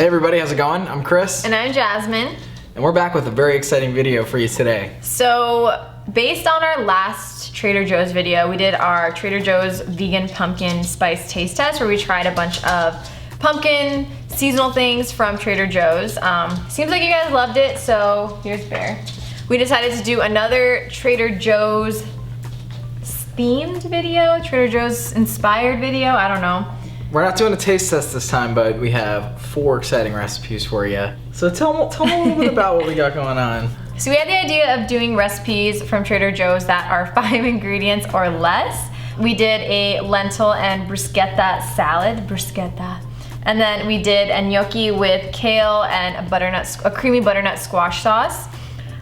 Hey everybody, how's it going? I'm Chris. And I'm Jasmine. And we're back with a very exciting video for you today. So, based on our last Trader Joe's video, we did our Trader Joe's vegan pumpkin spice taste test where we tried a bunch of pumpkin seasonal things from Trader Joe's. Seems like you guys loved it, so here's Bear. We decided to do another Trader Joe's themed video, Trader Joe's inspired video, I don't know. We're not doing a taste test this time, but we have 4 exciting recipes for you. So tell me a little bit about what we got going on. So we had the idea of doing recipes from Trader Joe's that are 5 ingredients or less. We did a lentil and bruschetta salad, and then we did a gnocchi with kale and a creamy butternut squash sauce.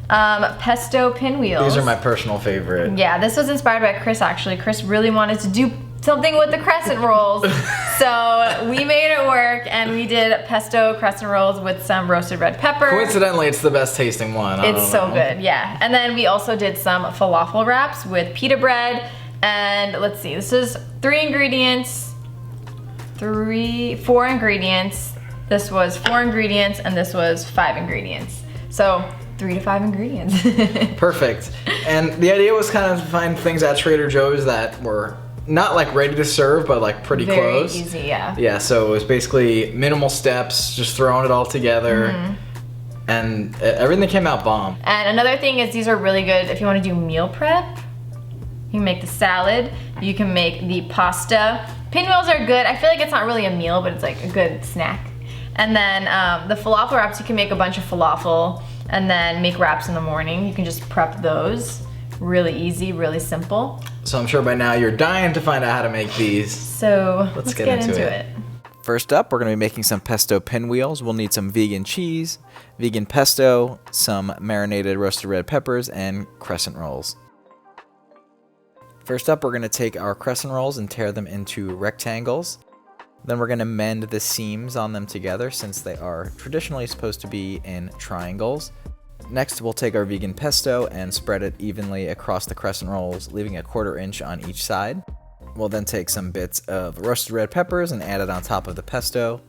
Pesto pinwheels. These are my personal favorite. Yeah, this was inspired by Chris actually. Chris really wanted to do something with the crescent rolls. So we made it work and we did pesto crescent rolls with some roasted red pepper. Coincidentally, it's the best tasting one. It's so good, yeah. And then we also did some falafel wraps with pita bread. And let's see, this is 4 ingredients. This was 4 ingredients and this was 5 ingredients. So 3 to 5 ingredients. Perfect. And the idea was kind of to find things at Trader Joe's that were not like ready to serve, but like pretty close. Very easy, yeah. Yeah, so it was basically minimal steps, just throwing it all together. And everything came out bomb. And another thing is these are really good if you want to do meal prep. You can make the salad, you can make the pasta. Pinwheels are good. I feel like it's not really a meal, but it's like a good snack. And then the falafel wraps, you can make a bunch of falafel and then make wraps in the morning. You can just prep those. Really easy, really simple. So I'm sure by now you're dying to find out how to make these. So let's get into it. First up, we're going to be making some pesto pinwheels. We'll need some vegan cheese, vegan pesto, some marinated roasted red peppers, and crescent rolls. First up, we're going to take our crescent rolls and tear them into rectangles. Then we're going to mend the seams on them together since they are traditionally supposed to be in triangles. Next, we'll take our vegan pesto and spread it evenly across the crescent rolls, leaving a 1/4 inch on each side. We'll then take some bits of roasted red peppers and add it on top of the pesto.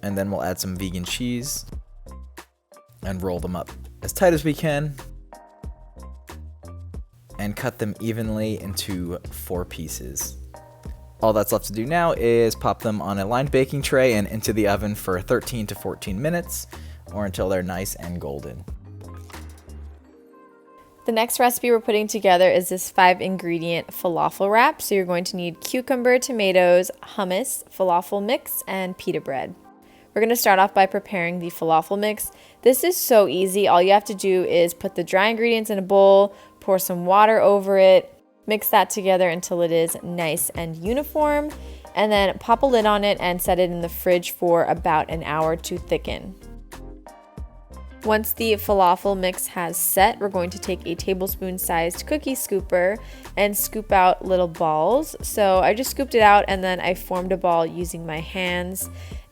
And then we'll add some vegan cheese and roll them up as tight as we can. And cut them evenly into 4 pieces. All that's left to do now is pop them on a lined baking tray and into the oven for 13 to 14 minutes or until they're nice and golden. The next recipe we're putting together is this 5 ingredient falafel wrap. So you're going to need cucumber, tomatoes, hummus, falafel mix, and pita bread. We're going to start off by preparing the falafel mix. This is so easy. All you have to do is put the dry ingredients in a bowl, pour some water over it, mix that together until it is nice and uniform, and then pop a lid on it and set it in the fridge for about an hour to thicken. Once the falafel mix has set, we're going to take a tablespoon-sized cookie scooper and scoop out little balls. So I just scooped it out and then I formed a ball using my hands.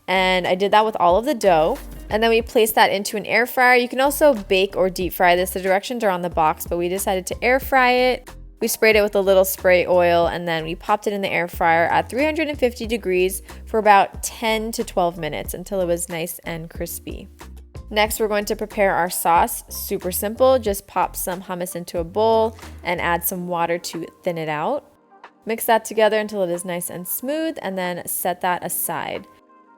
And I did that with all of the dough. And then we placed that into an air fryer. You can also bake or deep fry this. The directions are on the box, but we decided to air fry it. We sprayed it with a little spray oil and then we popped it in the air fryer at 350 degrees for about 10 to 12 minutes until it was nice and crispy. Next, we're going to prepare our sauce. Super simple. Just pop some hummus into a bowl and add some water to thin it out. Mix that together until it is nice and smooth and then set that aside.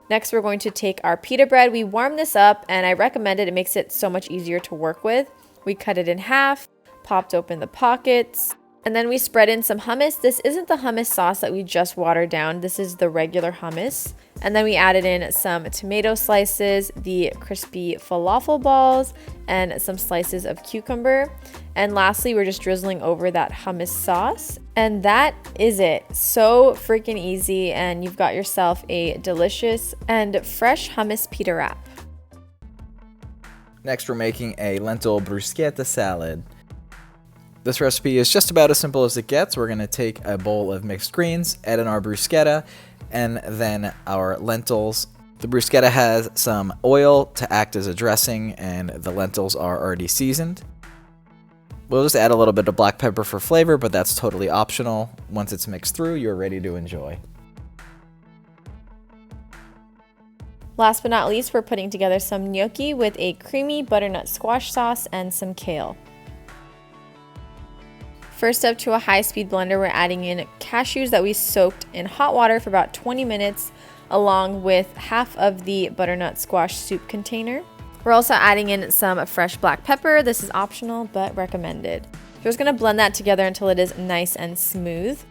Next, we're going to take our pita bread. We warm this up and I recommend it. It makes it so much easier to work with. We cut it in half, popped open the pockets, and then we spread in some hummus. This isn't the hummus sauce that we just watered down. This is the regular hummus. And then we added in some tomato slices, the crispy falafel balls, and some slices of cucumber. And lastly, we're just drizzling over that hummus sauce. And that is it. So freaking easy. And you've got yourself a delicious and fresh hummus pita wrap. Next, we're making a lentil bruschetta salad. This recipe is just about as simple as it gets. We're going to take a bowl of mixed greens, add in our bruschetta, and then our lentils. The bruschetta has some oil to act as a dressing, and the lentils are already seasoned. We'll just add a little bit of black pepper for flavor, but that's totally optional. Once it's mixed through, you're ready to enjoy. Last but not least, we're putting together some gnocchi with a creamy butternut squash sauce and some kale. First up, to a high-speed blender, we're adding in cashews that we soaked in hot water for about 20 minutes, along with half of the butternut squash soup container. We're also adding in some fresh black pepper. This is optional, but recommended. We're just gonna blend that together until it is nice and smooth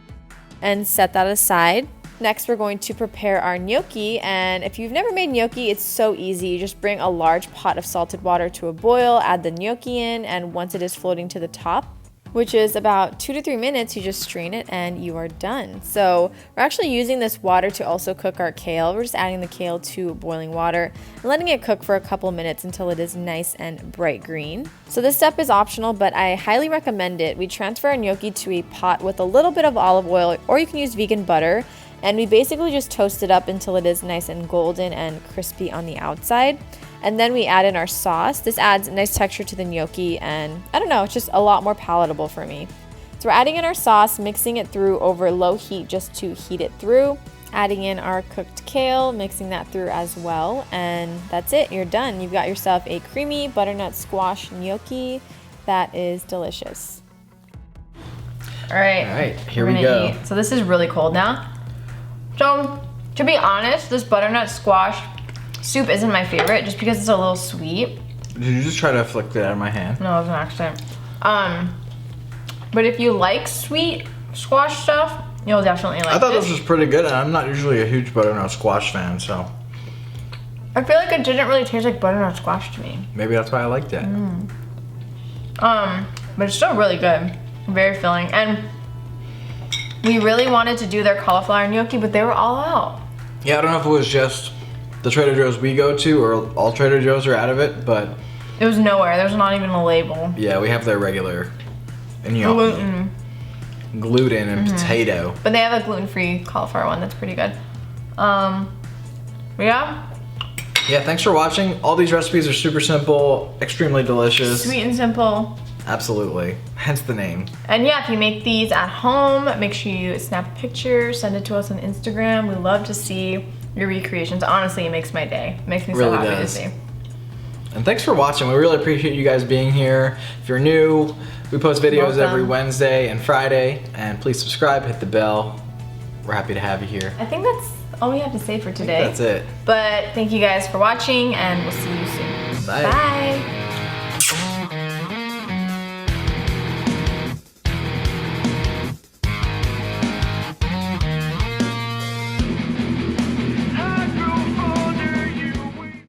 and set that aside. Next, we're going to prepare our gnocchi, and if you've never made gnocchi, it's so easy. You just bring a large pot of salted water to a boil, add the gnocchi in, and once it is floating to the top, which is about 2 to 3 minutes, you just strain it and you are done. So we're actually using this water to also cook our kale. We're just adding the kale to boiling water and letting it cook for a couple minutes until it is nice and bright green. So this step is optional, but I highly recommend it. We transfer our gnocchi to a pot with a little bit of olive oil, or you can use vegan butter, and we basically just toast it up until it is nice and golden and crispy on the outside. And then we add in our sauce. This adds a nice texture to the gnocchi, and I don't know, it's just a lot more palatable for me. So we're adding in our sauce, mixing it through over low heat just to heat it through. Adding in our cooked kale, mixing that through as well, and that's it, you're done. You've got yourself a creamy butternut squash gnocchi that is delicious. All right, here we go. Eat. So this is really cold now. So to be honest, this butternut squash soup isn't my favorite just because it's a little sweet. Did you just try to flick that out of my hand? No, it was an accident. But if you like sweet squash stuff, you'll definitely like it. I thought this was pretty good, and I'm not usually a huge butternut squash fan, so. I feel like it didn't really taste like butternut squash to me. Maybe that's why I liked it. But it's still really good. Very filling. And we really wanted to do their cauliflower gnocchi, but they were all out. Yeah, I don't know if it was just the Trader Joe's we go to, or all Trader Joe's are out of it, but It was nowhere. There's not even a label. yeah, we have their regular gnocchi. Gluten and potato. But they have a gluten-free cauliflower one that's pretty good. Yeah. Yeah, thanks for watching. All these recipes are super simple, extremely delicious. Sweet and simple. Absolutely. Hence the name. And yeah, if you make these at home, make sure you snap a picture, send it to us on Instagram. We love to see your recreations. Honestly, it makes my day. It makes me so happy to see. And thanks for watching. We really appreciate you guys being here. If you're new, we post videos every Wednesday and Friday. And please subscribe, hit the bell. We're happy to have you here. I think that's all we have to say for today. That's it. But thank you guys for watching, and we'll see you soon. Bye. Bye.